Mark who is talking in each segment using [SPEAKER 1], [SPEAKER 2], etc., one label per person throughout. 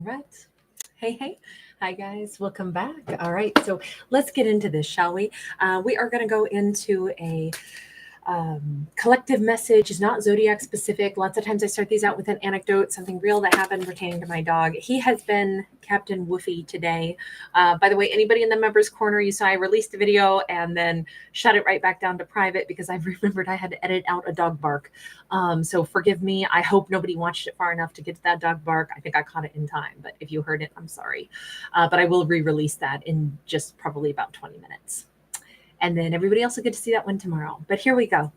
[SPEAKER 1] Right. Hey, hey. Hi, guys. Welcome back. All right. So let's get into this, shall we? We are going to go into a collective message. Is not zodiac specific. Lots of times I start these out with an anecdote, something real that happened pertaining to my dog. He has been Captain Woofy today. By the way, anybody in the members corner, you saw I released the video and then shut it right back down to private because I remembered I had to edit out a dog bark. So forgive me. I hope nobody watched it far enough to get to that dog bark. I think I caught it in time, but if you heard it, I'm sorry. But I will re-release that in just probably about 20 minutes. And then everybody else will get to see that one tomorrow. But here we go.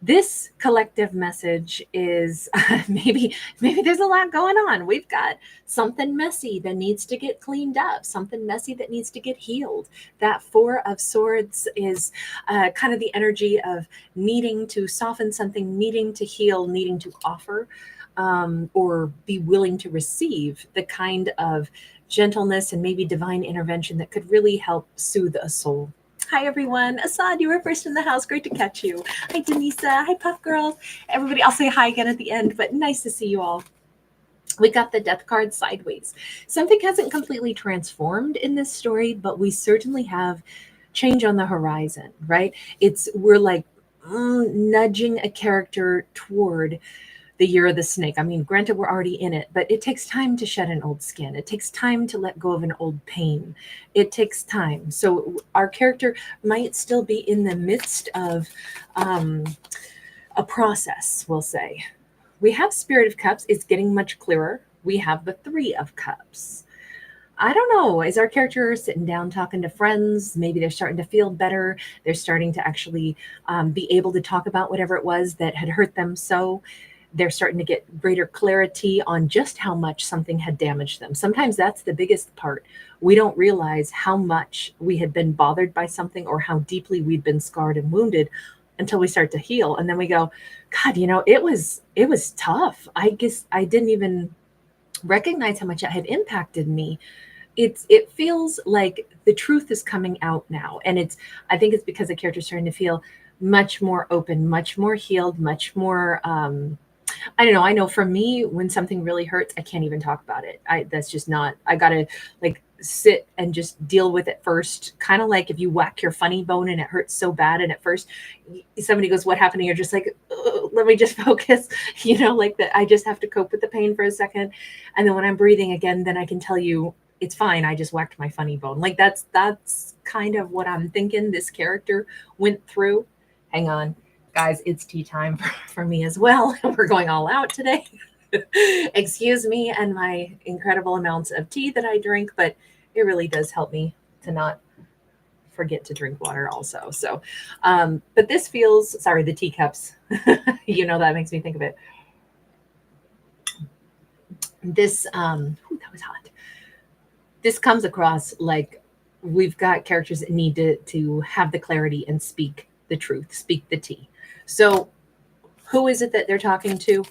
[SPEAKER 1] This collective message is maybe there's a lot going on. We've got something messy that needs to get cleaned up, something messy that needs to get healed. That Four of Swords is kind of the energy of needing to soften something, needing to heal, needing to offer, or be willing to receive the kind of gentleness and maybe divine intervention that could really help soothe a soul. Hi, everyone. Assad, you were first in the house. Great to catch you. Hi, Denisa. Hi, Puff Girls. Everybody, I'll say hi again at the end, but nice to see you all. We got the death card sideways. Something hasn't completely transformed in this story, but we certainly have change on the horizon, right? We're like nudging a character toward the year of the snake. I mean, granted, we're already in it, but it takes time to shed an old skin. It takes time to let go of an old pain. It takes time. So our character might still be in the midst of a process, we'll say. We have Spirit of Cups. It's getting much clearer. We have the Three of Cups. I don't know. Is our character sitting down talking to friends? Maybe they're starting to feel better. They're starting to actually be able to talk about whatever it was that had hurt them. So they're starting to get greater clarity on just how much something had damaged them. Sometimes that's the biggest part. We don't realize how much we had been bothered by something or how deeply we'd been scarred and wounded until we start to heal. And then we go, God, it was tough. I guess I didn't even recognize how much it had impacted me. It feels like the truth is coming out now. And I think it's because the character's starting to feel much more open, much more healed, much more I don't know. I know for me, when something really hurts, I can't even talk about it. That's just not, I gotta like sit and just deal with it first. Kind of like if you whack your funny bone and it hurts so bad. And at first somebody goes, what happened? And you're just like, let me just focus, like that. I just have to cope with the pain for a second. And then when I'm breathing again, then I can tell you it's fine. I just whacked my funny bone. Like that's kind of what I'm thinking this character went through. Hang on. Guys, it's tea time for me as well. We're going all out today. Excuse me and my incredible amounts of tea that I drink, but it really does help me to not forget to drink water also. So, but this feels, sorry, the teacups, that makes me think of it. This, that was hot. This comes across like we've got characters that need to have the clarity and speak the truth, speak the tea. So who is it that they're talking to?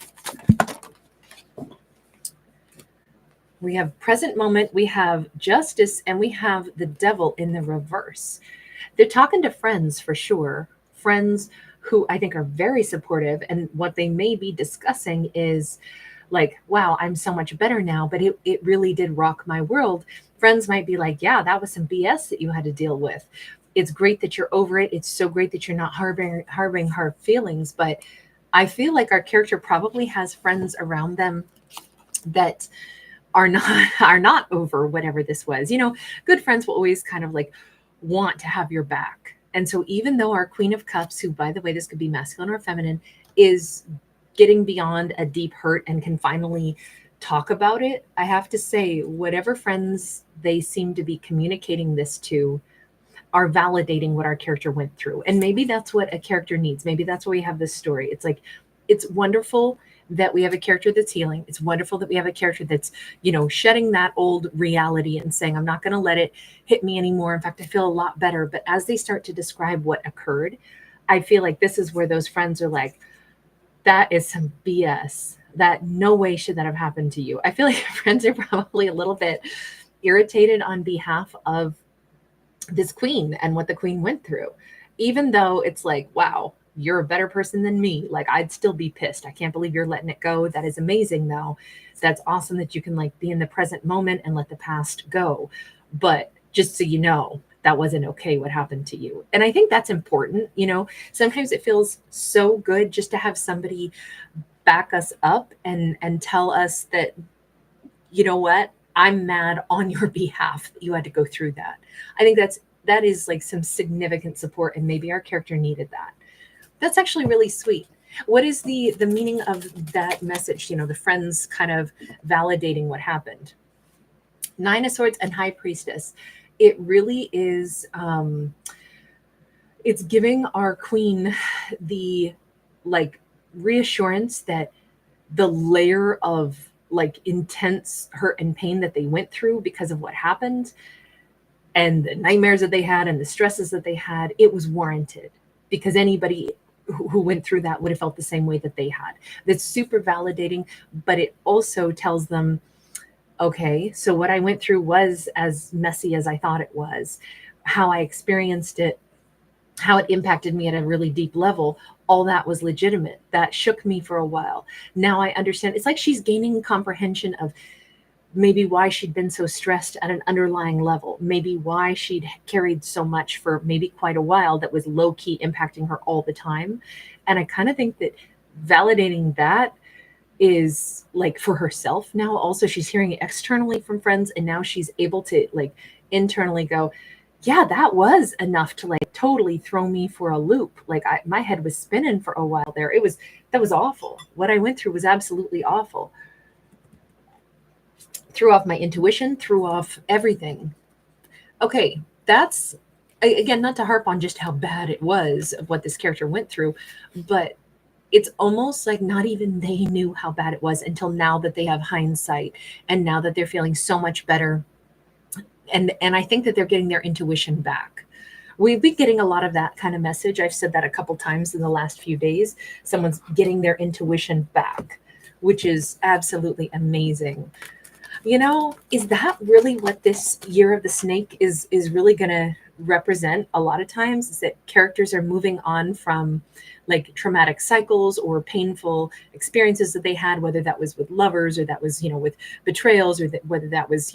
[SPEAKER 1] We have present moment, we have justice, and we have the devil in the reverse. They're talking to friends for sure. Friends who I think are very supportive. And what they may be discussing is like, wow, I'm so much better now, but it really did rock my world. Friends might be like, yeah, that was some BS that you had to deal with. It's great that you're over it. It's so great that you're not harboring hard feelings. But I feel like our character probably has friends around them that are not over whatever this was. Good friends will always kind of like want to have your back. And so even though our Queen of Cups, who, by the way, this could be masculine or feminine, is getting beyond a deep hurt and can finally talk about it, I have to say, whatever friends they seem to be communicating this to are validating what our character went through. And maybe that's what a character needs. Maybe that's why we have this story. It's like, it's wonderful that we have a character that's healing. It's wonderful that we have a character that's, shedding that old reality and saying, I'm not going to let it hit me anymore. In fact, I feel a lot better. But as they start to describe what occurred, I feel like this is where those friends are like, that is some BS. That no way should that have happened to you. I feel like friends are probably a little bit irritated on behalf of this queen and what the queen went through, even though it's like, wow, you're a better person than me. Like, I'd still be pissed. I can't believe you're letting it go. That is amazing, though. That's awesome that you can like be in the present moment and let the past go. But just so you know, that wasn't okay what happened to you. And I think that's important. Sometimes it feels so good just to have somebody back us up and tell us that, you know what, I'm mad on your behalf that you had to go through that. I think that is like some significant support, and maybe our character needed that. That's actually really sweet. What is the meaning of that message? The friends kind of validating what happened. Nine of Swords and High Priestess. It really is. It's giving our queen the like reassurance that the layer of like intense hurt and pain that they went through because of what happened, and the nightmares that they had and the stresses that they had, it was warranted, because anybody who went through that would have felt the same way that they had. That's super validating, but it also tells them, okay, so what I went through was as messy as I thought it was. How I experienced it, how it impacted me at a really deep level, all that was legitimate. That shook me for a while. Now I understand. It's like she's gaining comprehension of maybe why she'd been so stressed at an underlying level, maybe why she'd carried so much for maybe quite a while that was low key impacting her all the time. And I kind of think that validating that is like for herself now. Also, she's hearing it externally from friends, and now she's able to like internally go, yeah, that was enough to like totally throw me for a loop. Like my head was spinning for a while there. That was awful. What I went through was absolutely awful. Threw off my intuition, threw off everything. Okay, that's, again, not to harp on just how bad it was of what this character went through, but it's almost like not even they knew how bad it was until now that they have hindsight, and now that they're feeling so much better. And I think that they're getting their intuition back. We've been getting a lot of that kind of message. I've said that a couple times in the last few days. Someone's getting their intuition back, which is absolutely amazing. Is that really what this year of the snake is really going to represent? A lot of times is that characters are moving on from like traumatic cycles or painful experiences that they had, whether that was with lovers or that was, with betrayals, or whether that was,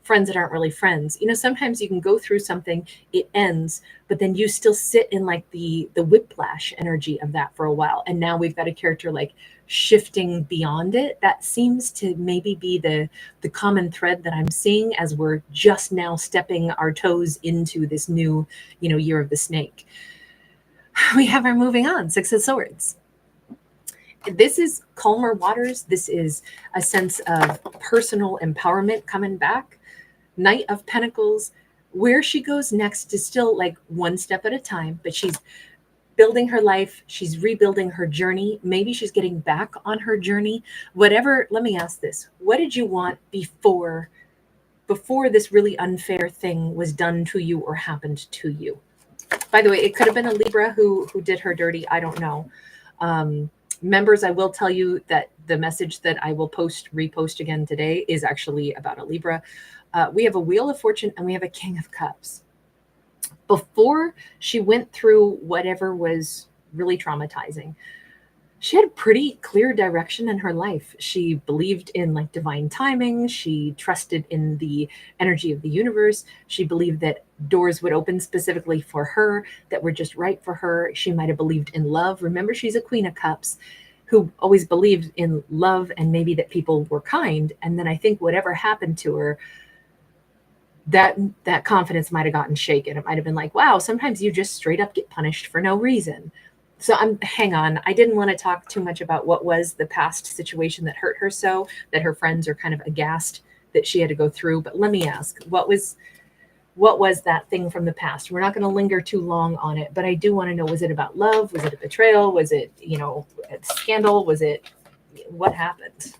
[SPEAKER 1] friends that aren't really friends. Sometimes you can go through something, it ends, but then you still sit in like the whiplash energy of that for a while. And now we've got a character like shifting beyond it. That seems to maybe be the common thread that I'm seeing as we're just now stepping our toes into this new, year of the snake. We have our moving on, Six of Swords. This is calmer waters. This is a sense of personal empowerment coming back. Knight of Pentacles. Where she goes next is still like one step at a time, but she's building her life. She's rebuilding her journey. Maybe she's getting back on her journey. Whatever. Let me ask this. What did you want before this really unfair thing was done to you or happened to you? By the way, it could have been a Libra who did her dirty. I don't know. Members, I will tell you that the message that I will repost again today is actually about a Libra. We have a Wheel of Fortune and we have a King of Cups. Before she went through whatever was really traumatizing, she had a pretty clear direction in her life. She believed in like divine timing. She trusted in the energy of the universe. She believed that doors would open specifically for her that were just right for her. She might have believed in love. Remember, she's a Queen of Cups who always believed in love and maybe that people were kind. And then I think whatever happened to her, that confidence might have gotten shaken. It might have been like, wow, sometimes you just straight up get punished for no reason. So hang on. I didn't want to talk too much about what was the past situation that hurt her so that her friends are kind of aghast that she had to go through. But let me ask, what was that thing from the past? We're not going to linger too long on it, but I do want to know, was it about love? Was it a betrayal? Was it, a scandal? Was it, what happened?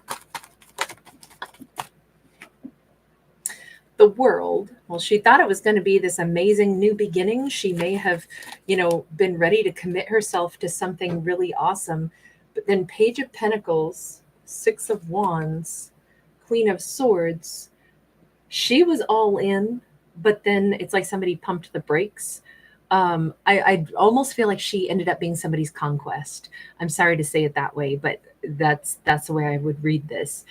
[SPEAKER 1] The World. Well, she thought it was going to be this amazing new beginning. She may have, been ready to commit herself to something really awesome. But then Page of Pentacles, Six of Wands, Queen of Swords. She was all in, but then it's like somebody pumped the brakes. I almost feel like she ended up being somebody's conquest. I'm sorry to say it that way, but that's the way I would read this.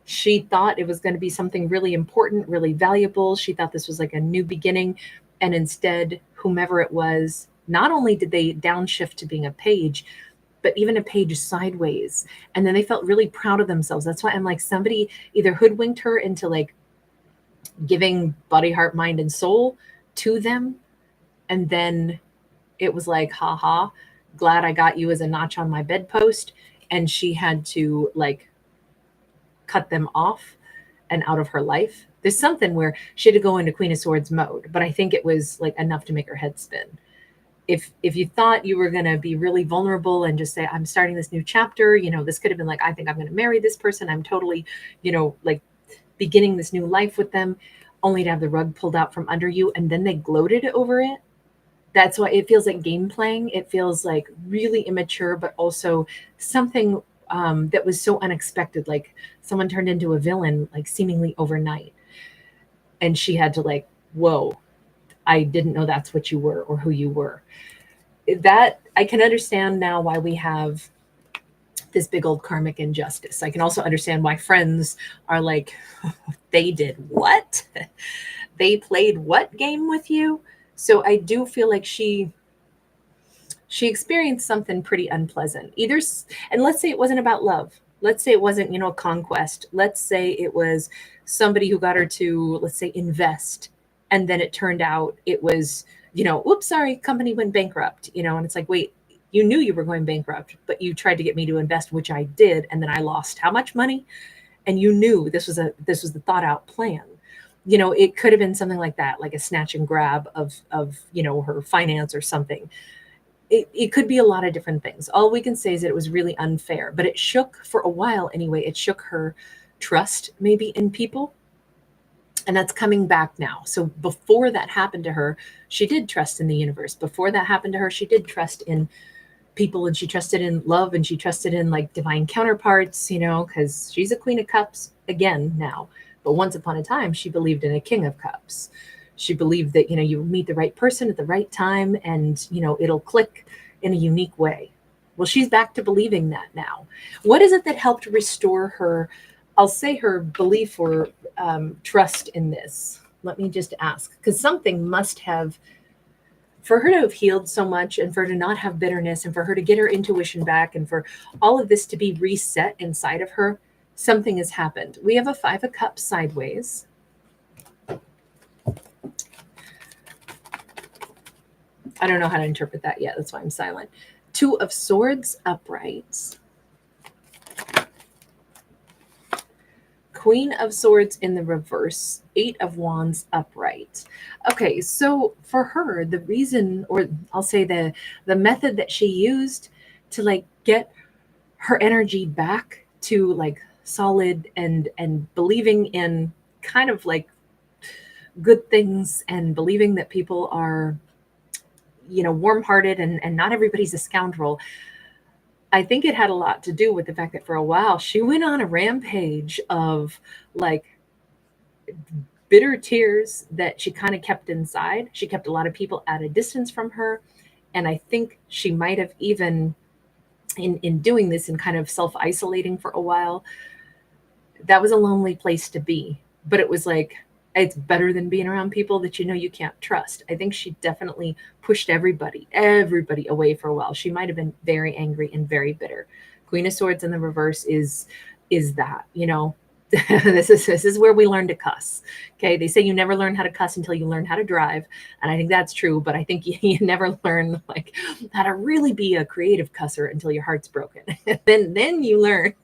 [SPEAKER 1] She thought it was going to be something really important, really valuable. She thought this was like a new beginning. And instead, whomever it was, not only did they downshift to being a page, but even a page sideways. And then they felt really proud of themselves. That's why I'm like, somebody either hoodwinked her into like giving body, heart, mind, and soul to them. And then it was like, haha, glad I got you as a notch on my bedpost. And she had to like cut them off and out of her life. There's something where she had to go into Queen of Swords mode, but I think it was like enough to make her head spin. If you thought you were going to be really vulnerable and just say, I'm starting this new chapter, this could have been like, I think I'm going to marry this person, I'm totally, like beginning this new life with them, only to have the rug pulled out from under you, and then they gloated over it. That's why it feels like game playing. It feels like really immature, but also something that was so unexpected. Like someone turned into a villain, like seemingly overnight. And she had to like, whoa, I didn't know that's what you were or who you were. That I can understand now why we have this big old karmic injustice. I can also understand why friends are like, they did what? They played what game with you? So I do feel like she experienced something pretty unpleasant. And let's say it wasn't about love. Let's say it wasn't, a conquest. Let's say it was somebody who got her to, let's say, invest. And then it turned out it was, oops, sorry, company went bankrupt, and it's like, wait, you knew you were going bankrupt, but you tried to get me to invest, which I did. And then I lost how much money? And you knew this was the thought out plan. It could have been something like that, like a snatch and grab of her finance or something. It could be a lot of different things. All we can say is that it was really unfair, but it shook for a while anyway. It shook her trust maybe in people. And that's coming back now. So before that happened to her, she did trust in the universe. Before that happened to her, she did trust in people, and she trusted in love, and she trusted in like divine counterparts, because she's a Queen of Cups again now. But once upon a time, she believed in a King of Cups. She believed that, you meet the right person at the right time, and, it'll click in a unique way. Well, she's back to believing that now. What is it that helped restore her, I'll say, her belief or trust in this? Let me just ask, because something must have, for her to have healed so much, and for her to not have bitterness, and for her to get her intuition back, and for all of this to be reset inside of her, something has happened. We have a Five of Cups sideways. I don't know how to interpret that yet. That's why I'm silent. Two of Swords upright. Queen of Swords in the reverse. Eight of Wands upright. Okay, so for her, the reason, or I'll say the method that she used to like get her energy back to like solid and believing in kind of like good things, and believing that people are, warm-hearted, and not everybody's a scoundrel. I think it had a lot to do with the fact that for a while she went on a rampage of like bitter tears that she kind of kept inside. She kept a lot of people at a distance from her. And I think she might have even, in doing this and kind of self-isolating for a while, that was a lonely place to be. But it was like, it's better than being around people that you can't trust. I think she definitely pushed everybody away for a while. She might have been very angry and very bitter. Queen of Swords in the reverse is that, this is where we learn to cuss. Okay. They say you never learn how to cuss until you learn how to drive. And I think that's true, but I think you never learn like how to really be a creative cusser until your heart's broken. then you learn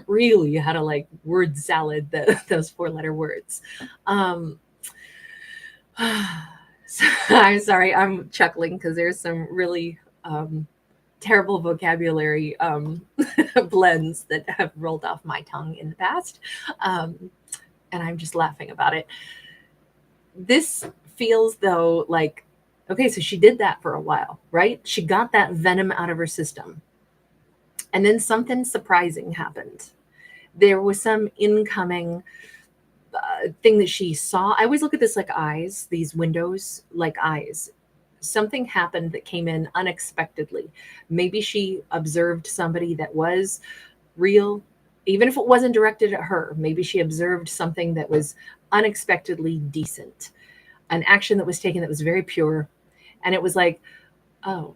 [SPEAKER 1] really how to like word salad those 4-letter words. So, I'm sorry, I'm chuckling because there's some really terrible vocabulary blends that have rolled off my tongue in the past, and I'm just laughing about it. This feels though like, okay, so she did that for a while, right? She got that venom out of her system. And then something surprising happened. There was some incoming thing that she saw. I always look at this like eyes, these windows like eyes. something happened that came in unexpectedly. Maybe she observed somebody that was real, even if it wasn't directed at her. Maybe she observed something that was unexpectedly decent, an action that was taken that was very pure. And it was like, oh,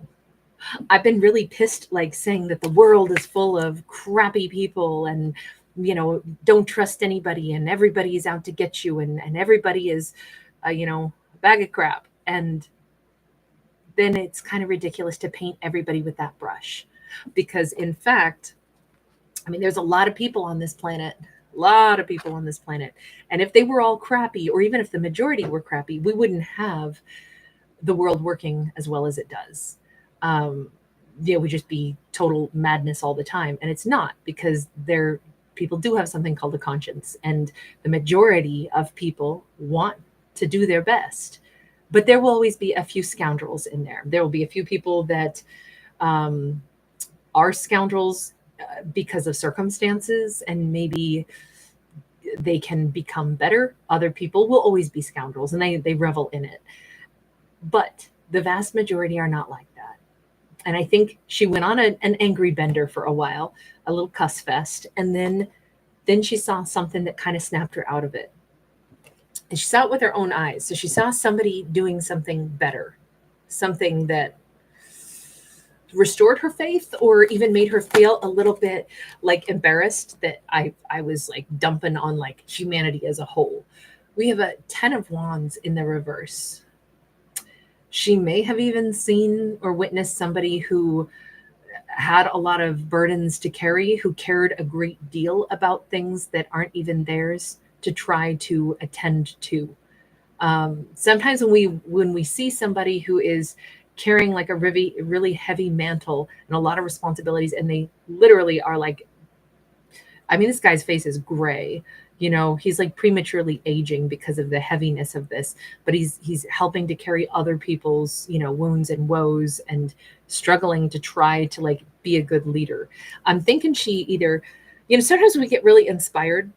[SPEAKER 1] I've been really pissed, like saying that the world is full of crappy people and, don't trust anybody and everybody is out to get you and everybody is, a bag of crap. And then it's kind of ridiculous to paint everybody with that brush. Because in fact, I mean, there's a lot of people on this planet, a lot of people on this planet. And if they were all crappy, or even if the majority were crappy, we wouldn't have the world working as well as it does. It would just be total madness all the time. And it's not, because people do have something called a conscience. And the majority of people want to do their best. But there will always be a few scoundrels in there. There will be a few people that are scoundrels because of circumstances, and maybe they can become better. Other people will always be scoundrels, and they revel in it. But the vast majority are not like that. And I think she went on an angry bender for a while, a little cuss fest, and then she saw something that kind of snapped her out of it. And she saw it with her own eyes. So she saw somebody doing something better, something that restored her faith, or even made her feel a little bit like embarrassed that I was like dumping on like humanity as a whole. We have a 10 of Wands in the reverse. She may have even seen or witnessed somebody who had a lot of burdens to carry, who cared a great deal about things that aren't even theirs to try to attend to. Sometimes when we see somebody who is carrying like a really heavy mantle and a lot of responsibilities, and they literally are like, I mean, this guy's face is gray. He's like prematurely aging because of the heaviness of this, but he's helping to carry other people's, wounds and woes, and struggling to try to like be a good leader. I'm thinking she either, sometimes we get really inspired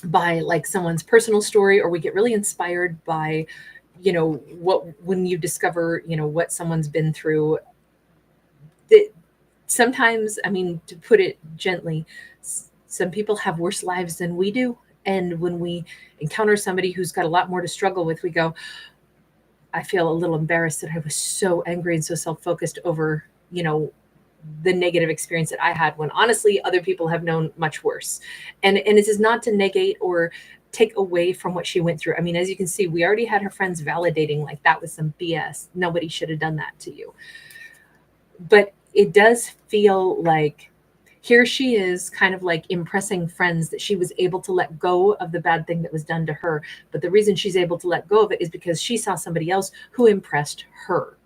[SPEAKER 1] by like someone's personal story, or we get really inspired by, when you discover, what someone's been through. That sometimes, I mean, to put it gently, some people have worse lives than we do. And when we encounter somebody who's got a lot more to struggle with, we go, I feel a little embarrassed that I was so angry and so self-focused over, the negative experience that I had, when honestly other people have known much worse. And this is not to negate or take away from what she went through. I mean, as you can see, we already had her friends validating like that was some BS. Nobody should have done that to you. But it does feel like here she is kind of like impressing friends that she was able to let go of the bad thing that was done to her. But the reason she's able to let go of it is because she saw somebody else who impressed her.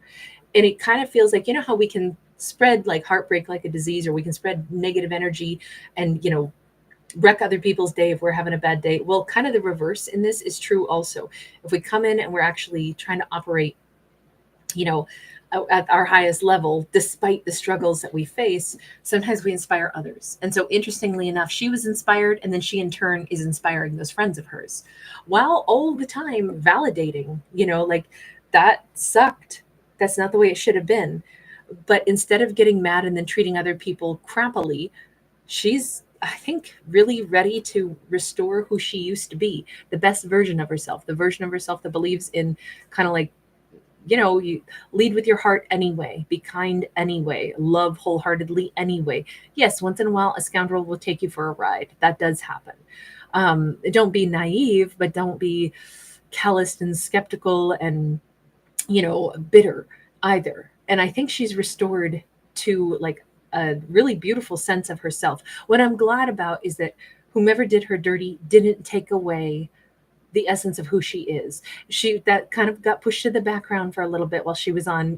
[SPEAKER 1] And it kind of feels like, how we can spread like heartbreak like a disease, or we can spread negative energy and, wreck other people's day if we're having a bad day. Well, kind of the reverse in this is true also. If we come in and we're actually trying to operate, at our highest level, despite the struggles that we face, sometimes we inspire others. And so interestingly enough, she was inspired, and then she in turn is inspiring those friends of hers, while all the time validating, like that sucked. That's not the way it should have been. But instead of getting mad and then treating other people crappily, she's, I think, really ready to restore who she used to be, the best version of herself, the version of herself that believes in kind of like, you lead with your heart anyway, be kind anyway, love wholeheartedly anyway. Yes, once in a while, a scoundrel will take you for a ride. That does happen. Don't be naive, but don't be calloused and skeptical and, bitter either. And I think she's restored to like a really beautiful sense of herself. What I'm glad about is that whomever did her dirty didn't take away the essence of who she is. That kind of got pushed to the background for a little bit while she was on,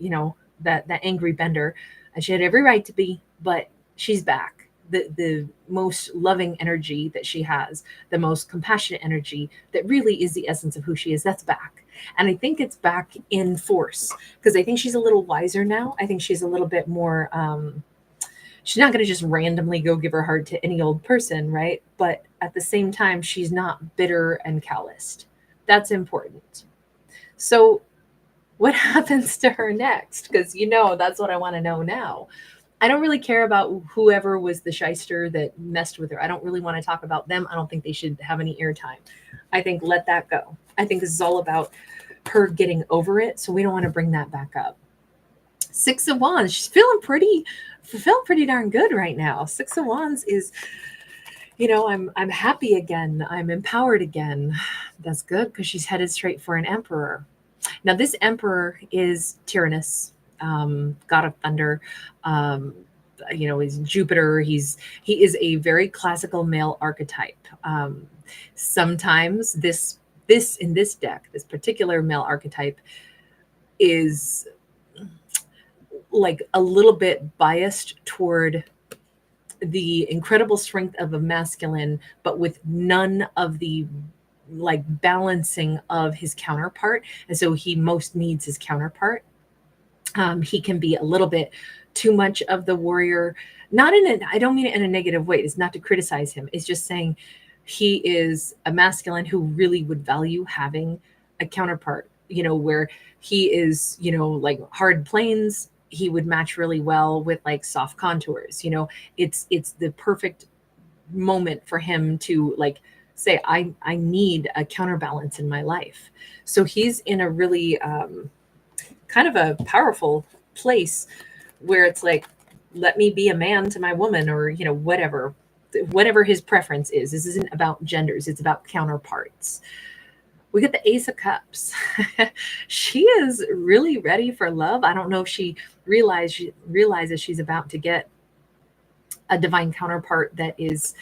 [SPEAKER 1] that angry bender, and she had every right to be, but she's back. The most loving energy that she has, the most compassionate energy that really is the essence of who she is, that's back. And I think it's back in force, because I think she's a little wiser now. I think she's a little bit more, she's not going to just randomly go give her heart to any old person, right? But at the same time, she's not bitter and calloused. That's important. So What happens to her next? Because that's what I want to know now. I don't really care about whoever was the shyster that messed with her. I don't really want to talk about them. I don't think they should have any airtime. I think let that go. I think this is all about her getting over it. So we don't want to bring that back up. Six of Wands. She's feeling pretty darn good right now. Six of Wands is, I'm happy again. I'm empowered again. That's good because she's headed straight for an emperor. Now, this emperor is Tyrannus, god of thunder. Is Jupiter. He is a very classical male archetype. Sometimes this in this deck, this particular male archetype, is like a little bit biased toward the incredible strength of a masculine, but with none of the like balancing of his counterpart. And so he most needs his counterpart. He can be a little bit too much of the warrior, I don't mean it in a negative way. It's not to criticize him. It's just saying he is a masculine who really would value having a counterpart, where he is, like hard plains, he would match really well with like soft contours. It's the perfect moment for him to like say, I need a counterbalance in my life. So he's in a really kind of a powerful place where it's like, let me be a man to my woman, or whatever his preference is. This isn't about genders, it's about counterparts. We get the Ace of Cups. She is really ready for love. I don't know if she realizes she's about to get a divine counterpart that is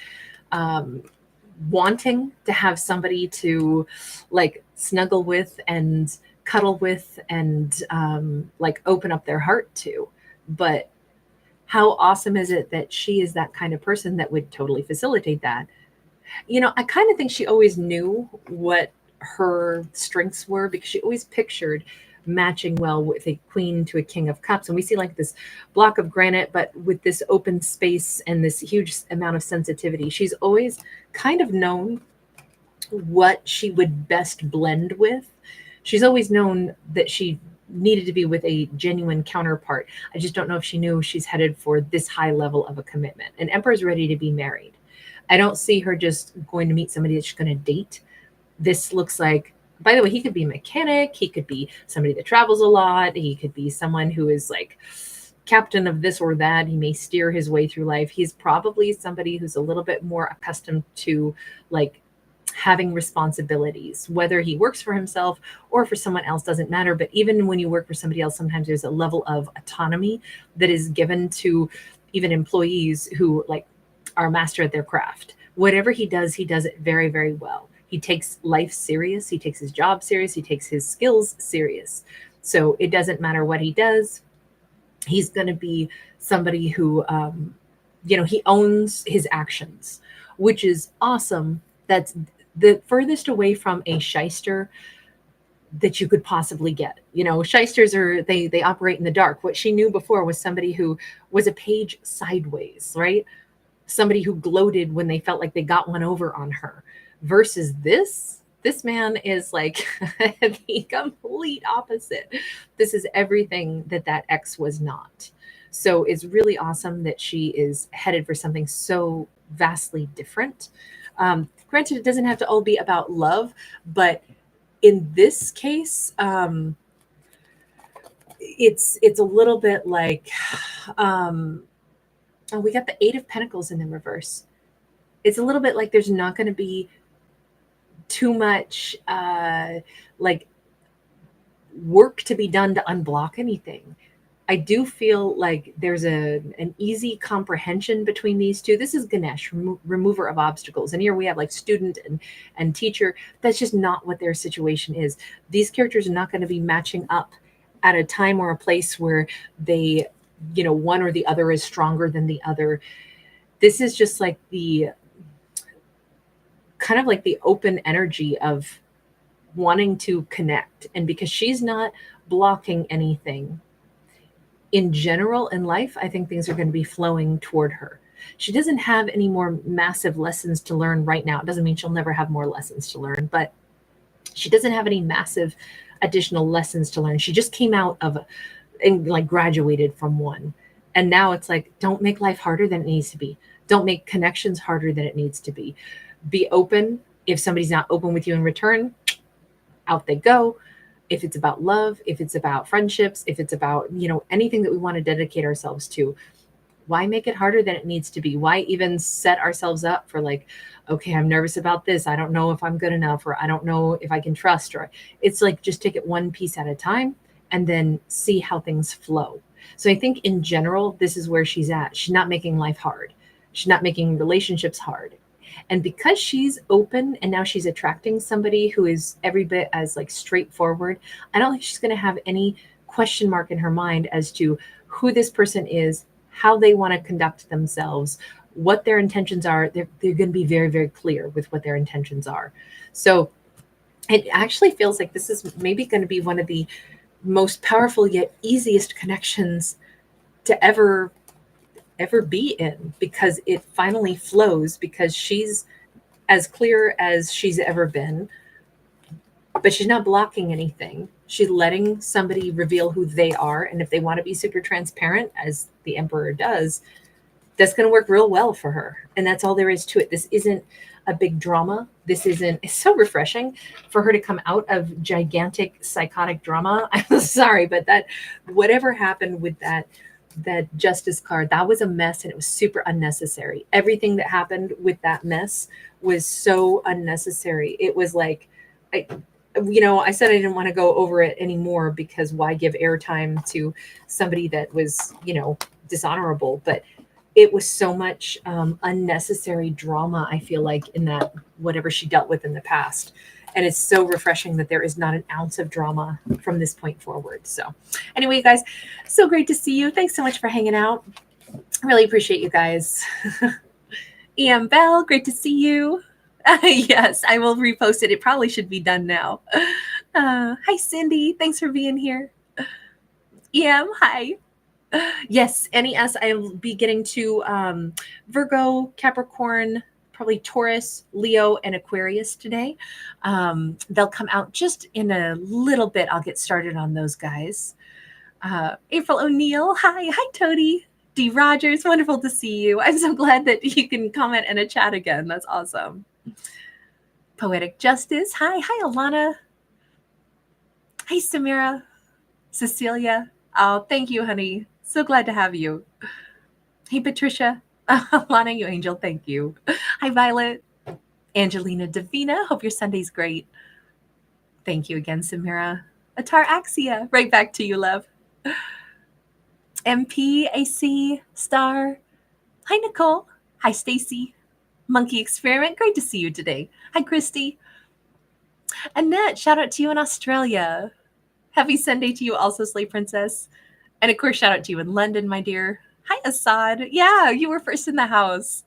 [SPEAKER 1] wanting to have somebody to like snuggle with and cuddle with and like open up their heart to. But how awesome is it that she is that kind of person that would totally facilitate that? I kind of think she always knew what her strengths were, because she always pictured matching well with a queen to a king of cups. And we see like this block of granite, but with this open space and this huge amount of sensitivity. She's always kind of known what she would best blend with. She's always known that she needed to be with a genuine counterpart. I just don't know if she knew she's headed for this high level of a commitment. An emperor's ready to be married. I don't see her just going to meet somebody that she's going to date. This looks like, by the way, he could be a mechanic. He could be somebody that travels a lot. He could be someone who is like captain of this or that. He may steer his way through life. He's probably somebody who's a little bit more accustomed to like having responsibilities. Whether he works for himself or for someone else doesn't matter. But even when you work for somebody else, sometimes there's a level of autonomy that is given to even employees who like are a master at their craft. Whatever he does it very, very well. He takes life serious. He takes his job serious. He takes his skills serious. So it doesn't matter what he does. He's going to be somebody who, he owns his actions, which is awesome. That's the furthest away from a shyster that you could possibly get. Shysters they operate in the dark. What she knew before was somebody who was a page sideways, right? Somebody who gloated when they felt like they got one over on her. Versus this man is like the complete opposite. This is everything that ex was not. So it's really awesome that she is headed for something so vastly different. Granted, it doesn't have to all be about love, but in this case, it's a little bit like, we got the Eight of Pentacles in the reverse. It's a little bit like there's not going to be too much like work to be done to unblock anything. I do feel like there's an easy comprehension between these two. This is Ganesh, remover of obstacles. And here we have like student and teacher. That's just not what their situation is. These characters are not going to be matching up at a time or a place where they, one or the other is stronger than the other. This is just like the kind of like the open energy of wanting to connect. And because she's not blocking anything in general in life, I think things are going to be flowing toward her. She doesn't have any more massive lessons to learn right now. It doesn't mean she'll never have more lessons to learn, but she doesn't have any massive additional lessons to learn. She just came out of and like graduated from one. And now it's like, don't make life harder than it needs to be. Don't make connections harder than it needs to be. Be open. If somebody's not open with you in return, out they go. If it's about love, if it's about friendships, if it's about, anything that we want to dedicate ourselves to, why make it harder than it needs to be? Why even set ourselves up for like, okay, I'm nervous about this. I don't know if I'm good enough, or I don't know if I can trust, or it's like, just take it one piece at a time and then see how things flow. So I think in general, this is where she's at. She's not making life hard. She's not making relationships hard. And because she's open and now she's attracting somebody who is every bit as like straightforward, I don't think she's going to have any question mark in her mind as to who this person is, how they want to conduct themselves, what their intentions are. They're going to be very, very clear with what their intentions are. So it actually feels like this is maybe going to be one of the most powerful yet easiest connections to ever be in, because it finally flows, because she's as clear as she's ever been, but she's not blocking anything. She's letting somebody reveal who they are. And if they want to be super transparent, as the Emperor does, that's going to work real well for her. And that's all there is to it. This isn't a big drama. It's so refreshing for her to come out of gigantic psychotic drama. I'm sorry, but that whatever happened with that Justice card, that was a mess, and it was super unnecessary. Everything that happened with that mess was so unnecessary. It was like, I said I didn't want to go over it anymore, because why give airtime to somebody that was, dishonorable? But it was so much unnecessary drama, I feel like, in that whatever she dealt with in the past. And it's so refreshing that there is not an ounce of drama from this point forward. So anyway, you guys, so great to see you. Thanks so much for hanging out. I really appreciate you guys. EM Bell, great to see you. Yes, I will repost it. It probably should be done now. Hi, Cindy. Thanks for being here. EM, hi. Yes, NES, I'll be getting to Virgo, Capricorn, probably Taurus, Leo, and Aquarius today. They'll come out just in a little bit. I'll get started on those guys. April O'Neill, hi. Hi, Toady. D. Rogers, wonderful to see you. I'm so glad that you can comment in a chat again. That's awesome. Poetic Justice, hi. Hi, Alana. Hi, Samira. Cecilia. Oh, thank you, honey. So glad to have you. Hey, Patricia. Lana, you angel. Thank you. Hi, Violet. Angelina Davina. Hope your Sunday's great. Thank you again, Samira. Atar Axia. Right back to you, love. MP, AC, Star. Hi, Nicole. Hi, Stacy. Monkey Experiment. Great to see you today. Hi, Christy. Annette, shout out to you in Australia. Happy Sunday to you also, Slay Princess. And of course, shout out to you in London, my dear. Hi, Assad. Yeah, you were first in the house.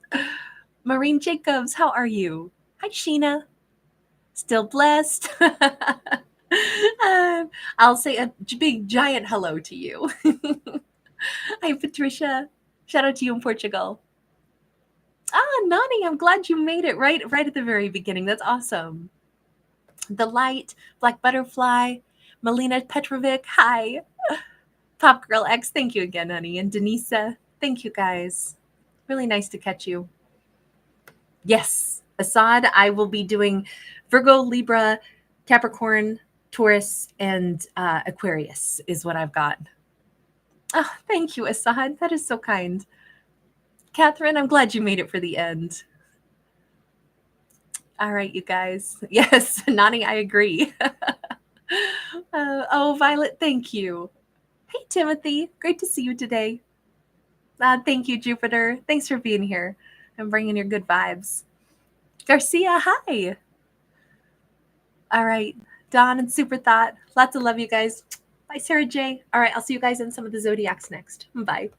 [SPEAKER 1] Maureen Jacobs, how are you? Hi, Sheena. Still blessed. I'll say a big, giant hello to you. Hi, Patricia. Shout out to you in Portugal. Nani, I'm glad you made it right at the very beginning. That's awesome. The Light, Black Butterfly, Melina Petrovic, hi. Pop Girl X, thank you again, honey. And Denisa, thank you, guys. Really nice to catch you. Yes, Assad, I will be doing Virgo, Libra, Capricorn, Taurus, and Aquarius is what I've got. Oh, thank you, Assad. That is so kind. Catherine, I'm glad you made it for the end. All right, you guys. Yes, Nani, I agree. Violet, thank you. Hey, Timothy. Great to see you today. Thank you, Jupiter. Thanks for being here and bringing your good vibes. Garcia, hi. All right. Dawn and Super Thought. Lots of love, you guys. Bye, Sarah J. All right, I'll see you guys in some of the Zodiacs next. Bye.